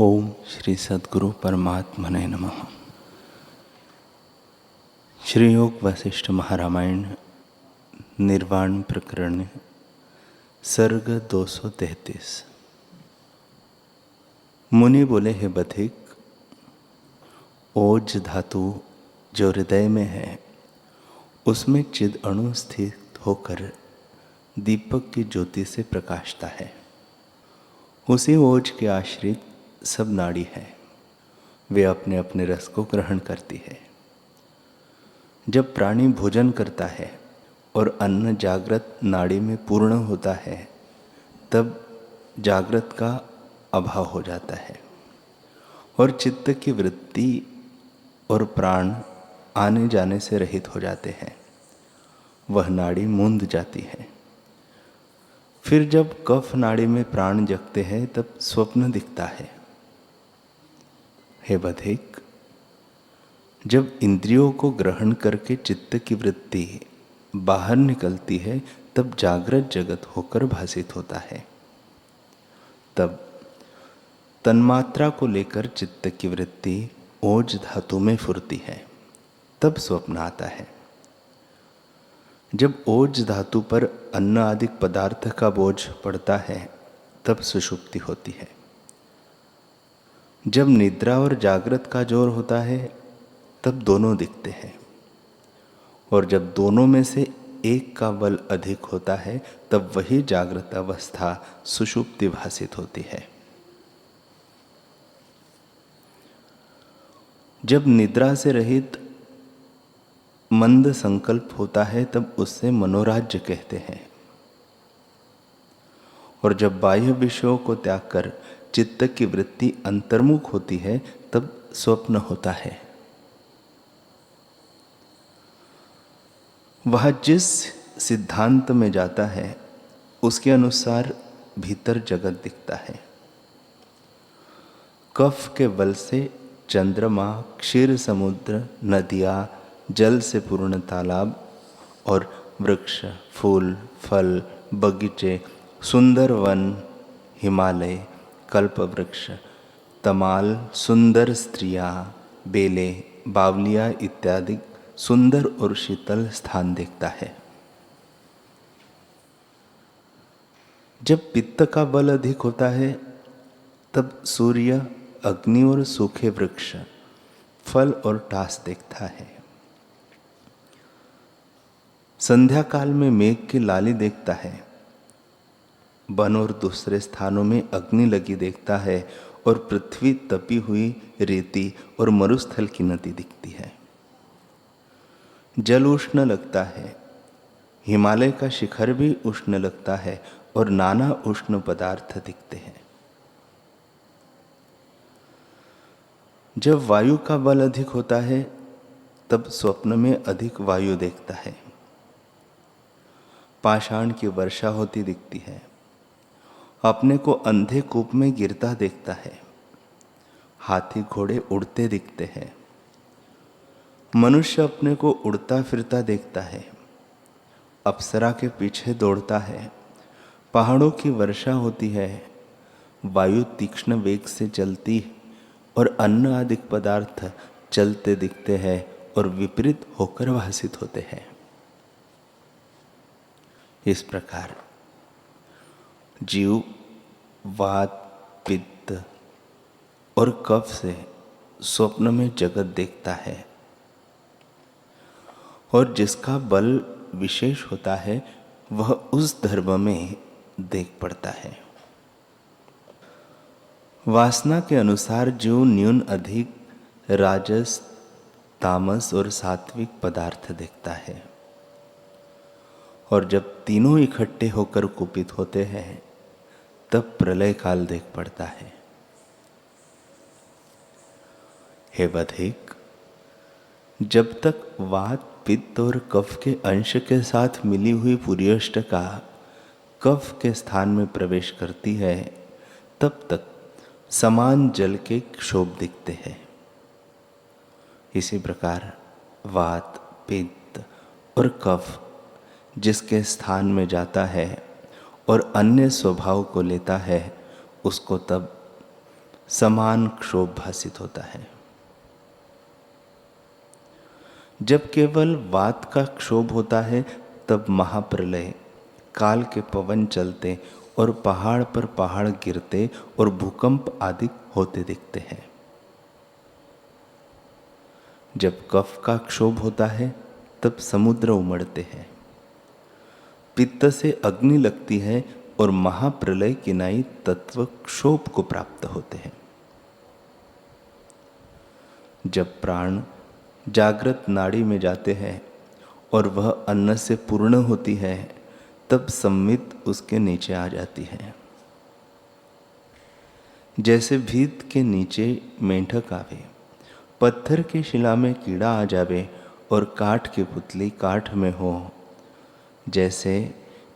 ओम श्री सद्गुरु परमात्मने नमः। श्री योग वशिष्ठ महारामायण निर्वाण प्रकरण सर्ग 233। मुनि बोले, हे बधिक, ओज धातु जो हृदय में है उसमें चिद अणु स्थित होकर दीपक की ज्योति से प्रकाशता है। उसी ओज के आश्रित सब नाड़ी है, वे अपने अपने रस को ग्रहण करती है। जब प्राणी भोजन करता है और अन्न जागृत नाड़ी में पूर्ण होता है तब जागृत का अभाव हो जाता है और चित्त की वृत्ति और प्राण आने जाने से रहित हो जाते हैं। वह नाड़ी मूंद जाती है। फिर जब कफ नाड़ी में प्राण जगते हैं तब स्वप्न दिखता है। हे बधिक, जब इंद्रियों को ग्रहण करके चित्त की वृत्ति बाहर निकलती है तब जागृत जगत होकर भासित होता है। तब तन्मात्रा को लेकर चित्त की वृत्ति ओज धातु में फुरती है, तब स्वप्न आता है। जब ओज धातु पर अन्न आदि पदार्थ का बोझ पड़ता है तब सुषुप्ति होती है। जब निद्रा और जागृत का जोर होता है तब दोनों दिखते हैं, और जब दोनों में से एक का बल अधिक होता है तब वही जागृत अवस्था सुषुप्ति भासित होती है। जब निद्रा से रहित मंद संकल्प होता है तब उससे मनोराज्य कहते हैं, और जब बाह्य विषयों को त्याग कर चित्त की वृत्ति अंतर्मुख होती है तब स्वप्न होता है। वह जिस सिद्धांत में जाता है उसके अनुसार भीतर जगत दिखता है। कफ के बल से चंद्रमा, क्षीर समुद्र, नदियाँ, जल से पूर्ण तालाब और वृक्ष, फूल, फल, बगीचे, सुंदर वन, हिमालय, कल्प वृक्ष, तमाल, सुंदर स्त्रियाँ, बेले, बावलियाँ इत्यादि सुंदर और शीतल स्थान देखता है। जब पित्त का बल अधिक होता है तब सूर्य, अग्नि और सूखे वृक्ष, फल और टास देखता है। संध्या काल में मेघ की लाली देखता है। वन और दूसरे स्थानों में अग्नि लगी देखता है और पृथ्वी तपी हुई रेती और मरुस्थल की नदी दिखती है। जल उष्ण लगता है, हिमालय का शिखर भी उष्ण लगता है और नाना उष्ण पदार्थ दिखते हैं। जब वायु का बल अधिक होता है तब स्वप्न में अधिक वायु देखता है। पाषाण की वर्षा होती दिखती है। अपने को अंधे कूप में गिरता देखता है। हाथी घोड़े उड़ते दिखते हैं। मनुष्य अपने को उड़ता फिरता देखता है। अप्सरा के पीछे दौड़ता है। पहाड़ों की वर्षा होती है। वायु तीक्ष्ण वेग से चलती और अन्न आदि पदार्थ चलते दिखते हैं और विपरीत होकर भासित होते हैं। इस प्रकार जीव वात, पित्त और कफ से स्वप्न में जगत देखता है, और जिसका बल विशेष होता है वह उस धर्म में देख पड़ता है। वासना के अनुसार जीव न्यून अधिक राजस, तामस और सात्विक पदार्थ देखता है, और जब तीनों इकट्ठे होकर कुपित होते हैं तब प्रलय काल देख पड़ता है। हे बधिक, जब तक वात, पित्त और कफ के अंश के साथ मिली हुई पुर्यष्टका कफ के स्थान में प्रवेश करती है तब तक समान जल के क्षोभ दिखते हैं। इसी प्रकार वात, पित्त और कफ जिसके स्थान में जाता है और अन्य स्वभाव को लेता है उसको तब समान क्षोभ भासित होता है। जब केवल वात का क्षोभ होता है तब महाप्रलय, काल के पवन चलते और पहाड़ पर पहाड़ गिरते और भूकंप आदि होते दिखते हैं। जब कफ का क्षोभ होता है तब समुद्र उमड़ते हैं, पित्त से अग्नि लगती है और महाप्रलय किनाई तत्व क्षोभ को प्राप्त होते हैं। जब प्राण जागृत नाड़ी में जाते हैं और वह अन्न से पूर्ण होती है तब संवित उसके नीचे आ जाती है। जैसे भीत के नीचे मेंढक आवे, पत्थर की शिला में कीड़ा आ जावे और काठ की पुतली काठ में हो, जैसे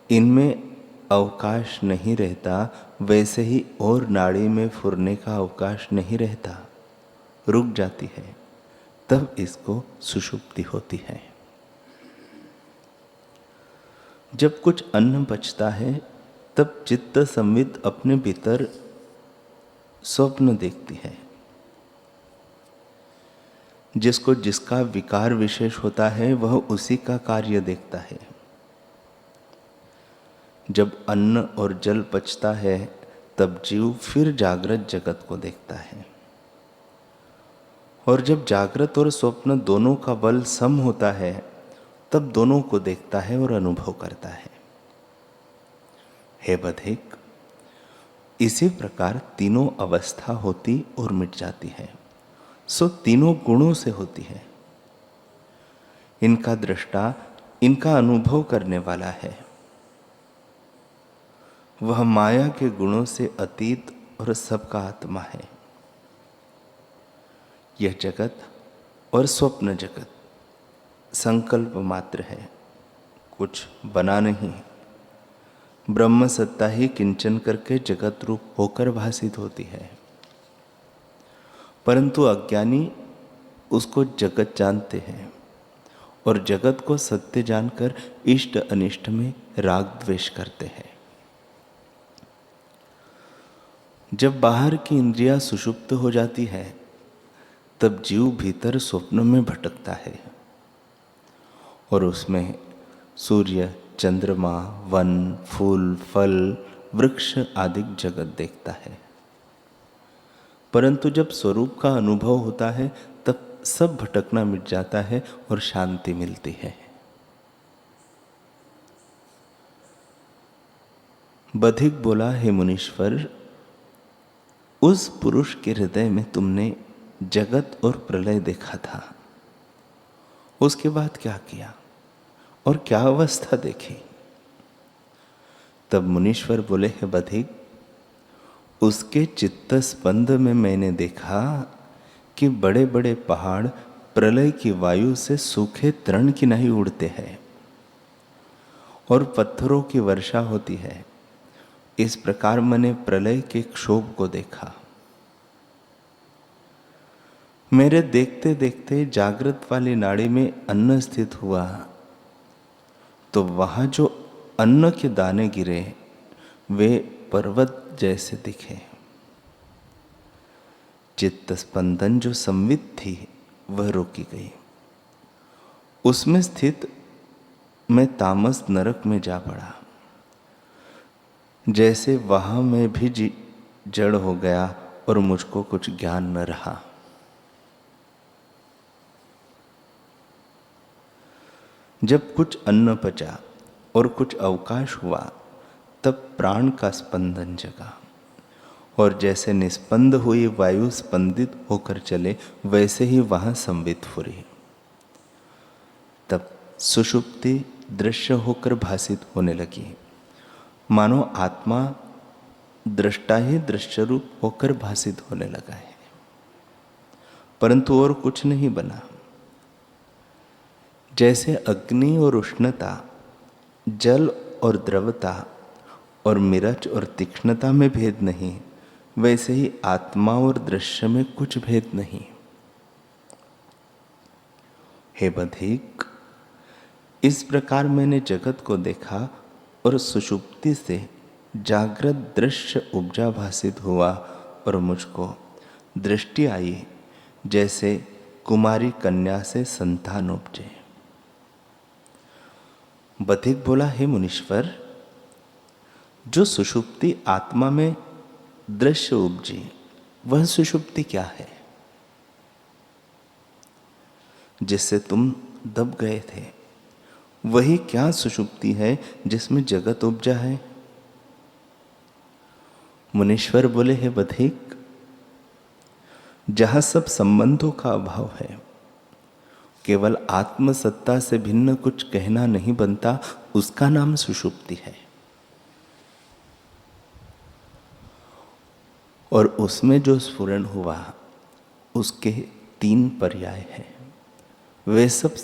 इनमें अवकाश नहीं रहता वैसे ही और नाड़ी में फुरने का अवकाश नहीं रहता, रुक जाती है, तब इसको सुषुप्ति होती है। जब कुछ अन्न बचता है तब चित्त संवित अपने भीतर स्वप्न देखती है। जिसको जिसका विकार विशेष होता है वह उसी का कार्य देखता है। जब अन्न और जल बचता है तब जीव फिर जागृत जगत को देखता है, और जब जागृत और स्वप्न दोनों का बल सम होता है तब दोनों को देखता है और अनुभव करता है। हे बधिक, इसी प्रकार तीनों अवस्था होती और मिट जाती है, सो तीनों गुणों से होती है। इनका दृष्टा इनका अनुभव करने वाला है, वह माया के गुणों से अतीत और सबका आत्मा है। यह जगत और स्वप्न जगत संकल्प मात्र है, कुछ बना नहीं। ब्रह्म सत्ता ही किंचन करके जगत रूप होकर भासित होती है, परंतु अज्ञानी उसको जगत जानते हैं और जगत को सत्य जानकर इष्ट अनिष्ट में राग द्वेष करते हैं। जब बाहर की इंद्रियां सुषुप्त हो जाती है तब जीव भीतर स्वप्न में भटकता है और उसमें सूर्य, चंद्रमा, वन, फूल, फल, वृक्ष आदि जगत देखता है। परंतु जब स्वरूप का अनुभव होता है तब सब भटकना मिट जाता है और शांति मिलती है। बधिक बोला, हे मुनीश्वर, उस पुरुष के हृदय में तुमने जगत और प्रलय देखा था, उसके बाद क्या किया और क्या अवस्था देखी? तब मुनीश्वर बोले, हे बधिक, उसके चित्त स्पंद में मैंने देखा कि बड़े बड़े पहाड़ प्रलय की वायु से सूखे तृण की नहीं उड़ते हैं और पत्थरों की वर्षा होती है। इस प्रकार मैंने प्रलय के क्षोभ को देखा। मेरे देखते देखते जागृत वाली नाड़ी में अन्न स्थित हुआ तो वहां जो अन्न के दाने गिरे वे पर्वत जैसे दिखे। चित्त स्पंदन जो संवित थी वह रोकी गई। उसमें स्थित मैं तामस नरक में जा पड़ा, जैसे वहां मैं भी जड़ हो गया और मुझको कुछ ज्ञान न रहा। जब कुछ अन्न पचा और कुछ अवकाश हुआ तब प्राण का स्पंदन जगा, और जैसे निस्पंद हुई वायु स्पंदित होकर चले वैसे ही वहां संवित फुरी। तब सुषुप्ति दृश्य होकर भासित होने लगी, मानो आत्मा दृष्टा ही दृश्य रूप होकर भासित होने लगा है, परंतु और कुछ नहीं बना। जैसे अग्नि और उष्णता, जल और द्रवता और मिरच और तीक्ष्णता में भेद नहीं, वैसे ही आत्मा और दृश्य में कुछ भेद नहीं। हे बधिक, इस प्रकार मैंने जगत को देखा और सुषुप्ति से जागृत दृश्य उपजा भासित हुआ और मुझको दृष्टि आई जैसे कुमारी कन्या से संतान उपजे। बधिक बोला, हे मुनीश्वर, जो सुषुप्ति आत्मा में दृश्य उपजी वह सुषुप्ति क्या है जिससे तुम दब गए थे? वही क्या सुषुप्ति है जिसमें जगत उपजा है? मुनीश्वर बोले, हे बधिक, जहां सब संबंधों का अभाव है, केवल आत्मसत्ता से भिन्न कुछ कहना नहीं बनता, उसका नाम सुषुप्ति है। और उसमें जो स्फुरण हुआ उसके 3 पर्याय हैं। वे सब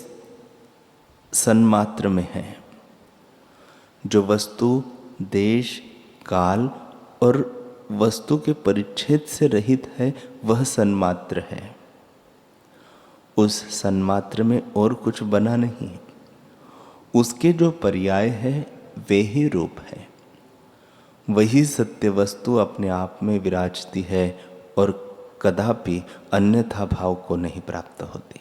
सन्मात्र में हैं। जो वस्तु, देश, काल और वस्तु के परिच्छेद से रहित है वह सन्मात्र है। उस सन्मात्र में और कुछ बना नहीं। उसके जो पर्याय है वे ही रूप है। वही सत्य वस्तु अपने आप में विराजती है और कदापि अन्यथा भाव को नहीं प्राप्त होती।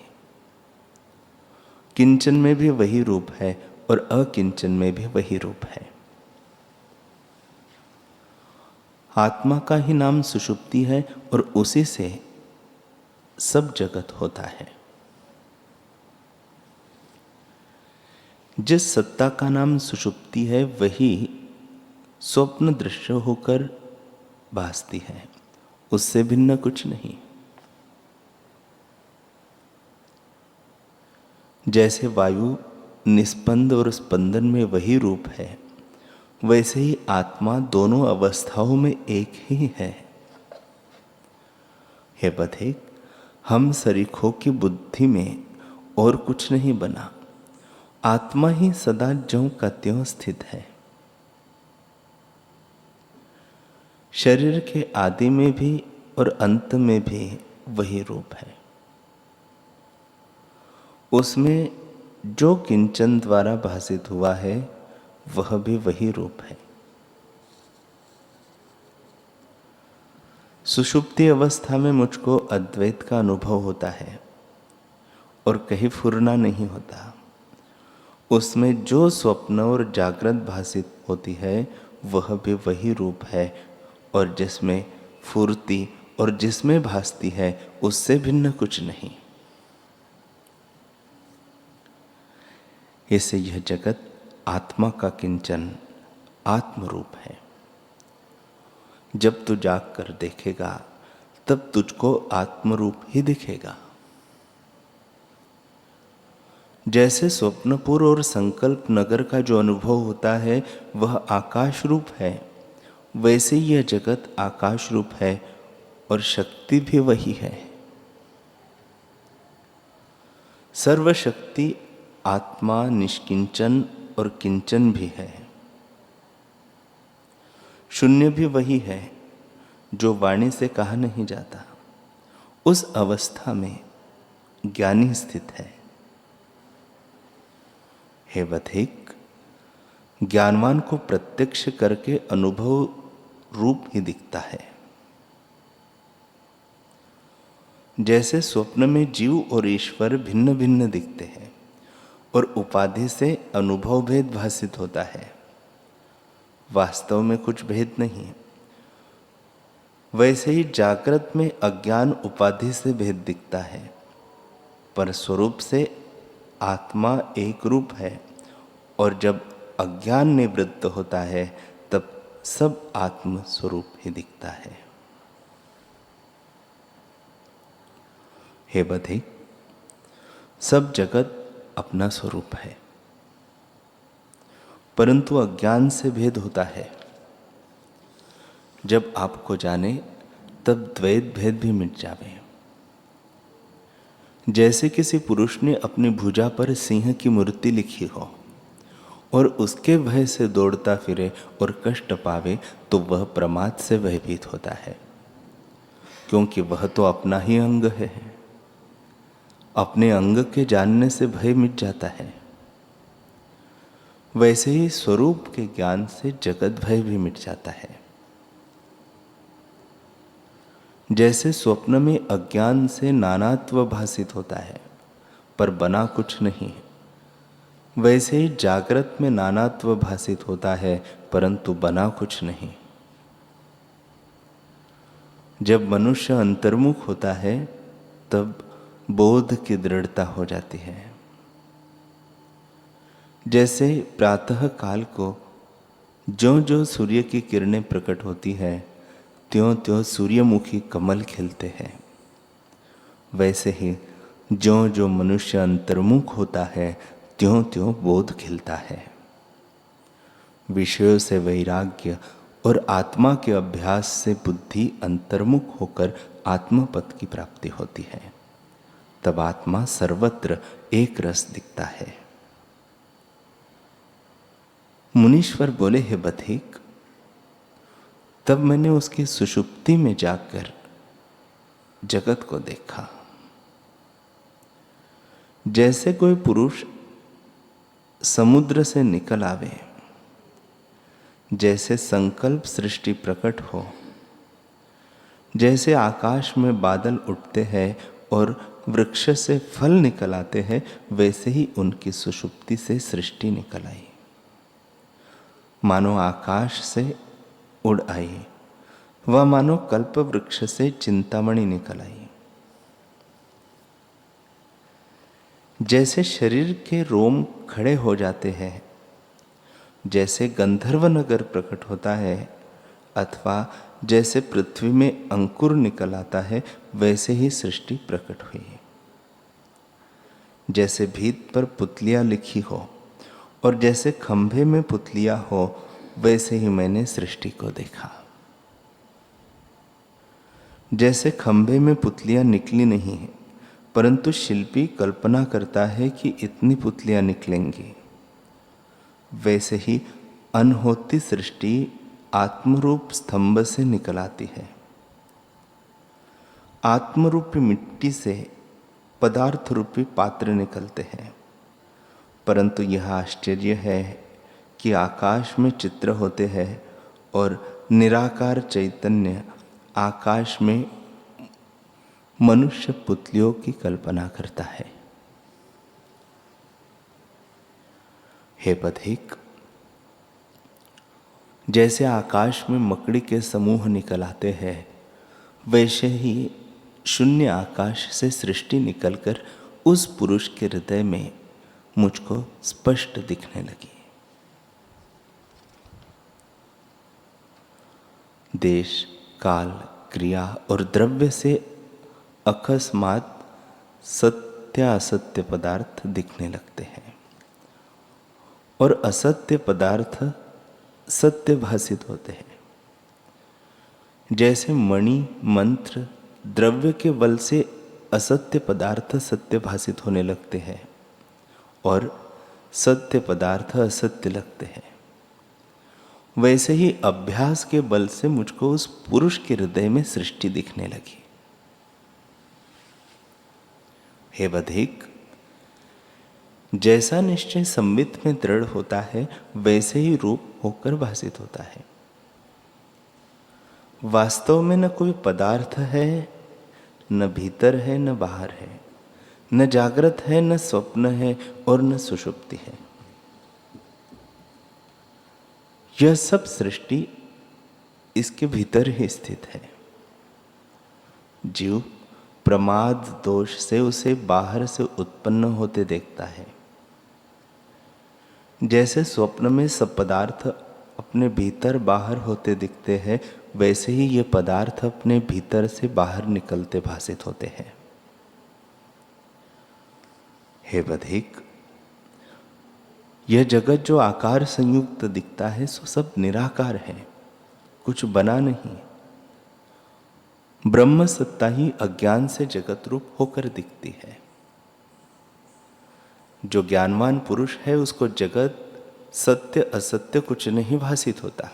किंचन में भी वही रूप है और अकिंचन में भी वही रूप है। आत्मा का ही नाम सुषुप्ति है और उसी से सब जगत होता है। जिस सत्ता का नाम सुषुप्ति है वही स्वप्न दृश्य होकर भासती है, उससे भिन्न कुछ नहीं। जैसे वायु निस्पंद और स्पंदन में वही रूप है, वैसे ही आत्मा दोनों अवस्थाओं में एक ही है। हे बधिक, हम सरीखों की बुद्धि में और कुछ नहीं बना। आत्मा ही सदा ज्यों का त्यों स्थित है। शरीर के आदि में भी और अंत में भी वही रूप है। उसमें जो किंचन द्वारा भासित हुआ है वह भी वही रूप है। सुषुप्ति अवस्था में मुझको अद्वैत का अनुभव होता है और कहीं फुरना नहीं होता। उसमें जो स्वप्न और जागृत भासित होती है वह भी वही रूप है और जिसमें फुर्ती और जिसमें भासती है उससे भिन्न कुछ नहीं। इससे यह जगत आत्मा का किंचन आत्मरूप है। जब तू जाग कर देखेगा तब तुझको आत्मरूप ही दिखेगा। जैसे स्वप्नपुर और संकल्प नगर का जो अनुभव होता है वह आकाश रूप है, वैसे यह जगत आकाश रूप है और शक्ति भी वही है। सर्वशक्ति आत्मा निष्किंचन और किंचन भी है। शून्य भी वही है जो वाणी से कहा नहीं जाता। उस अवस्था में ज्ञानी स्थित है। हे बधिक, ज्ञानवान को प्रत्यक्ष करके अनुभव रूप ही दिखता है। जैसे स्वप्न में जीव और ईश्वर भिन्न भिन्न दिखते हैं और उपाधि से अनुभव भेद भासित होता है, वास्तव में कुछ भेद नहीं। वैसे ही जागृत में अज्ञान उपाधि से भेद दिखता है, पर स्वरूप से आत्मा एक रूप है और जब अज्ञान निवृत्त होता है तब सब आत्म स्वरूप ही दिखता है। हे बधिक, सब जगत अपना स्वरूप है, परंतु अज्ञान से भेद होता है। जब आपको जाने तब द्वैत भेद भी मिट जावे। जैसे किसी पुरुष ने अपनी भुजा पर सिंह की मूर्ति लिखी हो और उसके भय से दौड़ता फिरे और कष्ट पावे तो वह प्रमाद से भयभीत होता है, क्योंकि वह तो अपना ही अंग है। अपने अंग के जानने से भय मिट जाता है। वैसे ही स्वरूप के ज्ञान से जगत भय भी मिट जाता है। जैसे स्वप्न में अज्ञान से नानात्व भासित होता है पर बना कुछ नहीं, वैसे ही जागृत में नानात्व भासित होता है परंतु बना कुछ नहीं। जब मनुष्य अंतर्मुख होता है तब बोध की दृढ़ता हो जाती है। जैसे प्रातः काल को ज्यों ज्यों सूर्य की किरणें प्रकट होती है त्यों त्यों सूर्यमुखी कमल खिलते हैं, वैसे ही ज्यों ज्यों मनुष्य अंतर्मुख होता है त्यों त्यों बोध खिलता है। विषयों से वैराग्य और आत्मा के अभ्यास से बुद्धि अंतर्मुख होकर आत्मपद की प्राप्ति होती है। तब आत्मा सर्वत्र एक रस दिखता है। मुनीश्वर बोले, हे बधिक, तब मैंने उसकी सुषुप्ति में जाकर जगत को देखा। जैसे कोई पुरुष समुद्र से निकल आवे, जैसे संकल्प सृष्टि प्रकट हो, जैसे आकाश में बादल उठते हैं और वृक्ष से फल निकल आते हैं, वैसे ही उनकी सुषुप्ति से सृष्टि निकल आई। मानो आकाश से उड़ आई, वह मानो कल्प वृक्ष से चिंतामणि निकल आई। जैसे शरीर के रोम खड़े हो जाते हैं, जैसे गंधर्व नगर प्रकट होता है, अथवा जैसे पृथ्वी में अंकुर निकल आता है, वैसे ही सृष्टि प्रकट हुई। जैसे भीत पर पुतलियां लिखी हो और जैसे खंभे में पुतलियां हो, वैसे ही मैंने सृष्टि को देखा। जैसे खंभे में पुतलियां निकली नहीं है, परंतु शिल्पी कल्पना करता है कि इतनी पुतलियां निकलेंगी, वैसे ही अनहोती सृष्टि आत्मरूप स्तंभ से निकल आती है। आत्मरूपी मिट्टी से पदार्थ रूपी पात्र निकलते हैं, परंतु यह आश्चर्य है कि आकाश में चित्र होते हैं और निराकार चैतन्य आकाश में मनुष्य पुतलियों की कल्पना करता है। हे बधिक, जैसे आकाश में मकड़ी के समूह निकल आते हैं, वैसे ही शून्य आकाश से सृष्टि निकलकर उस पुरुष के हृदय में मुझको स्पष्ट दिखने लगी। देश, काल, क्रिया और द्रव्य से अकस्मात सत्य असत्य पदार्थ दिखने लगते हैं और असत्य पदार्थ सत्य भासित होते हैं। जैसे मणि, मंत्र, द्रव्य के बल से असत्य पदार्थ सत्य भासित होने लगते हैं और सत्य पदार्थ असत्य लगते हैं, वैसे ही अभ्यास के बल से मुझको उस पुरुष के हृदय में सृष्टि दिखने लगी। हे बधिक, जैसा निश्चय संबित में दृढ़ होता है, वैसे ही रूप होकर भासित होता है। वास्तव में न कोई पदार्थ है, न भीतर है, न बाहर है, न जागृत है, न स्वप्न है और न सुषुप्ति है। यह सब सृष्टि इसके भीतर ही स्थित है। जीव प्रमाद दोष से उसे बाहर से उत्पन्न होते देखता है। जैसे स्वप्न में सब पदार्थ अपने भीतर बाहर होते दिखते हैं, वैसे ही ये पदार्थ अपने भीतर से बाहर निकलते भासित होते हैं। हे बधिक, यह जगत जो आकार संयुक्त दिखता है, सो सब निराकार है, कुछ बना नहीं। ब्रह्म सत्ता ही अज्ञान से जगत रूप होकर दिखती है। जो ज्ञानवान पुरुष है, उसको जगत सत्य असत्य कुछ नहीं भासित होता,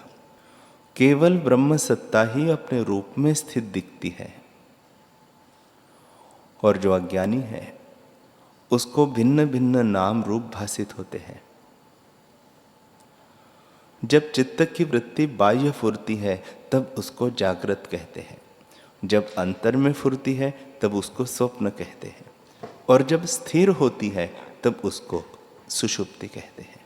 केवल ब्रह्म सत्ता ही अपने रूप में स्थित दिखती है। और जो अज्ञानी है, उसको भिन्न भिन्न नाम रूप भासित होते हैं। जब चित्त की वृत्ति बाह्य फुरती है, तब उसको जागृत कहते हैं। जब अंतर में फुरती है तब उसको स्वप्न कहते हैं, और जब स्थिर होती है तब उसको सुषुप्ति कहते हैं।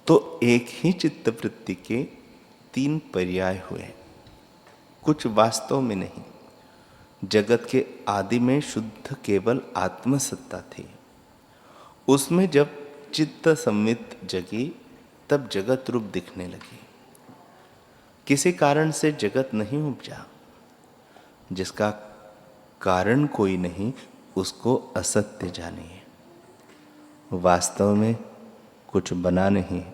तो एक ही चित्तवृत्ति के 3 पर्याय हुए, कुछ वास्तव में नहीं। जगत के आदि में शुद्ध केवल आत्मसत्ता थी। उसमें जब चित्त संवित जगी तब जगत रूप दिखने लगी। किसी कारण से जगत नहीं उपजा। जिसका कारण कोई नहीं उसको असत्य जानिए। वास्तव में कुछ बना नहीं,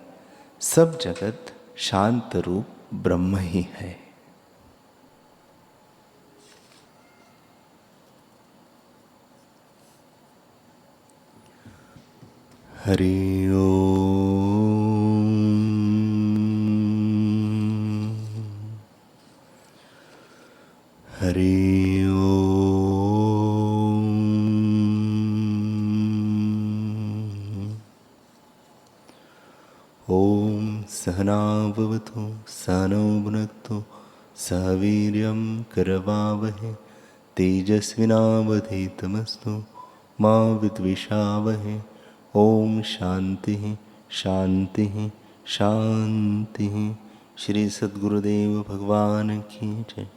सब जगत शांत रूप ब्रह्म ही है। हरि ओम। हरि ओम। ओम सहना भवतु सहनौ भुनक्तु सह वीर्यं करवावहै तेजस्विनावधीतमस्तु मा विद्विषावहै। ओम शांति शांति शांति। श्री सद्गुरुदेव भगवान की जय।